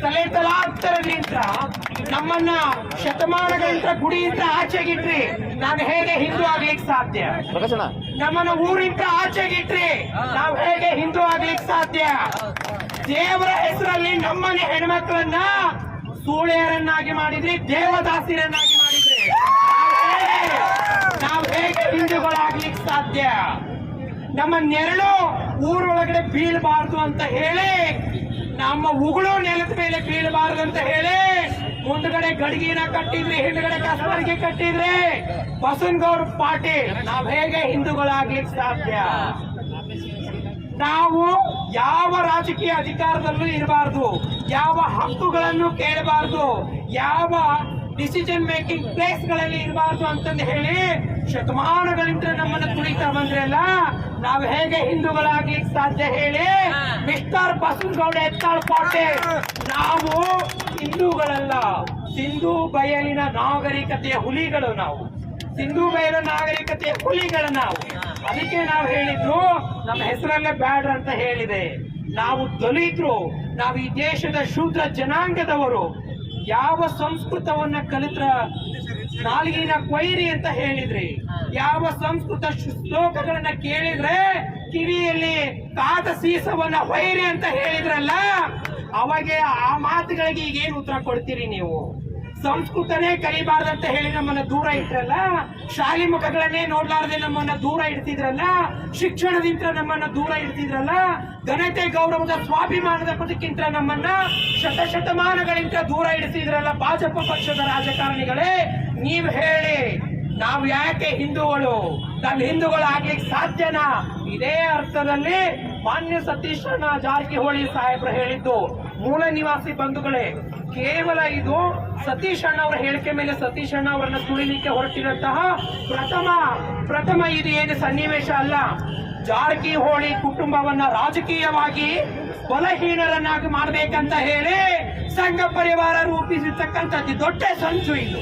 ತಲೆ ತಲಾಂತರದಿಂದ ನಮ್ಮನ್ನ ಶತಮಾನಗಳಿಂದ ಗುಡಿಯಿಂದ ಆಚೆಗಿಟ್ರಿ ನಾನು ಹೇಗೆ ಹಿಂದೂ ಆಗ್ಲಿಕ್ಕೆ ಸಾಧ್ಯ? ನಮ್ಮನ್ನ ಊರಿಂದ ಆಚೆಗಿಟ್ರಿ ನಾವು ಹೇಗೆ ಹಿಂದೂ ಆಗ್ಲಿಕ್ಕೆ ಸಾಧ್ಯ? ದೇವರ ಹೆಸರಲ್ಲಿ ನಮ್ಮನೆ ಹೆಣ್ಮಕ್ಳನ್ನ ಸೂಳೆಯರನ್ನಾಗಿ ಮಾಡಿದ್ರಿ, ದೇವದಾಸಿಯರನ್ನಾಗಿ ಮಾಡಿದ್ರಿ. ನಾವು ಹೇಗೆ ಹಿಂದೂಗಳಾಗ್ಲಿಕ್ಕೆ ಸಾಧ್ಯ? ನಮ್ಮ ನೆರಳು ಊರೊಳಗಡೆ ಬೀಳಬಾರ್ದು ಅಂತ ಹೇಳಿ, ನಮ್ಮ ಉಗುಳು ನೆಲದ ಮೇಲೆ ಬೀಳಬಾರ್ದು ಅಂತ ಹೇಳಿ ಮುಂದ್ಗಡೆ ಗಡಿಗೆನ ಕಟ್ಟಿದ್ರಿ, ಹಿಂದ್ಗಡೆ ಕಸಬರಿಗೆ ಕಟ್ಟಿದ್ರೆ ಬಸವನಗೌಡ ಪಾಟೀಲ್. ನಾವ್ ಹೇಗೆ ಹಿಂದೂಗಳಾಗ್ಲಿಕ್ಕೆ ಸಾಧ್ಯ? ನಾವು ಯಾವ ರಾಜಕೀಯ ಅಧಿಕಾರದಲ್ಲೂ ಇರಬಾರ್ದು, ಯಾವ ಹಕ್ಕುಗಳನ್ನು ಕೇಳಬಾರ್ದು, ಯಾವ ಡಿಸಿಷನ್ ಮೇಕಿಂಗ್ ಪ್ಲೇಸ್ ಗಳಲ್ಲಿ ಇರಬಾರ್ದು ಅಂತಂದು ಹೇಳಿ ಶತಮಾನಗಳಿಂದ ನಮ್ಮನ್ನು ತುಳಿತಾ ಬಂದ್ರಲ್ಲ, ನಾವು ಹೇಗೆ ಹಿಂದೂಗಳಾಗ್ಲಿಕ್ಕೆ ಸಾಧ್ಯ ಹೇಳಿ? ಮಿಸ್ಟರ್ ಬಸವನಗೌಡ ಯತ್ನಾಳ್ ಪಾಟೀಲ್, ನಾವು ಹಿಂದೂಗಳಲ್ಲ, ಸಿಂಧೂ ಬಯಲಿನ ನಾಗರಿಕತೆಯ ಹುಲಿಗಳು ನಾವು, ಸಿಂಧೂ ಬಯಲು ನಾಗರಿಕತೆಯ ಹುಲಿಗಳು ನಾವು. ಅದಕ್ಕೆ ನಾವು ಹೇಳಿದ್ರು ನಮ್ಮ ಹೆಸರಲ್ಲೇ ಬ್ಯಾಡ್ರ ಅಂತ ಹೇಳಿದೆ. ನಾವು ದಲಿತರು, ನಾವು ಈ ದೇಶದ ಶೂದ್ರ ಜನಾಂಗದವರು. ಯಾವ ಸಂಸ್ಕೃತವನ್ನ ಕಲಿತ್ರ ನಾಲ್ಗಿನ ಕೊಯ್ರಿ ಅಂತ ಹೇಳಿದ್ರಿ, ಯಾವ ಸಂಸ್ಕೃತ ಶ್ಲೋಕಗಳನ್ನ ಕೇಳಿದ್ರೆ ಕಿವಿಯಲ್ಲಿ ಕಾದ ಸೀಸವನ್ನ ಹೊಯ್ರಿ ಅಂತ ಹೇಳಿದ್ರಲ್ಲ, ಅವಾಗೆ ಆ ಮಾತುಗಳಿಗೆ ಈಗೇನು ಉತ್ತರ ಕೊಡ್ತೀರಿ ನೀವು? ಸಂಸ್ಕೃತನೇ ಕಲಿಬಾರ್ದಂತ ಹೇಳಿ ನಮ್ಮನ್ನ ದೂರ ಇಟ್ರಲ್ಲ, ಶಾಲೆ ಮುಖಗಳನ್ನೇ ನೋಡ್ಲಾರ್ದೆ ನಮ್ಮನ್ನ ದೂರ ಇಡ್ತಿದ್ರಲ್ಲ, ಶಿಕ್ಷಣದಿಂದ ನಮ್ಮನ್ನ ದೂರ ಇಡ್ತಿದ್ರಲ್ಲ, ಘನತೆ ಗೌರವದ ಸ್ವಾಭಿಮಾನದ ಬದುಕಿಂತ ನಮ್ಮನ್ನ ಶತಮಾನಗಳಿಂದ ದೂರ ಇಡ್ತಿದ್ರಲ್ಲ ಭಾಜಪ ಪಕ್ಷದ ರಾಜಕಾರಣಿಗಳೇ. ನೀವ್ ಹೇಳಿ, ನಾವು ಯಾಕೆ ಹಿಂದೂಗಳು? ನಾವು ಹಿಂದೂಗಳು ಆಗ್ಲಿಕ್ಕೆ ಸಾಧ್ಯನಾ? ಇದೇ ಅರ್ಥದಲ್ಲಿ ಮಾನ್ಯ ಸತೀಶ್ ಜಾರಕಿಹೊಳಿ ಸಾಹೇಬ್ರು ಹೇಳಿದ್ದು, ಮೂಲ ನಿವಾಸಿ ಬಂಧುಗಳೇ, ಕೇವಲ ಇದು ಸತೀಶ್ ಅಣ್ಣ ಅವರ ಹೇಳಿಕೆ ಮೇಲೆ ಸತೀಶ್ ಅಣ್ಣ ಅವರನ್ನ ತುಳಿಲಿಕ್ಕೆ ಹೊರಟಿರಂತಹ ಪ್ರಥಮ ಇದು ಏನು ಸನ್ನಿವೇಶ ಅಲ್ಲ. ಜಾರಕಿಹೊಳಿ ಕುಟುಂಬವನ್ನ ರಾಜಕೀಯವಾಗಿ ಬಲಹೀನರನ್ನಾಗಿ ಮಾಡಬೇಕಂತ ಹೇಳಿ ಸಂಘ ಪರಿವಾರ ರೂಪಿಸಿರ್ತಕ್ಕಂಥದ್ದು ದೊಡ್ಡ ಸಂಚು ಇದು.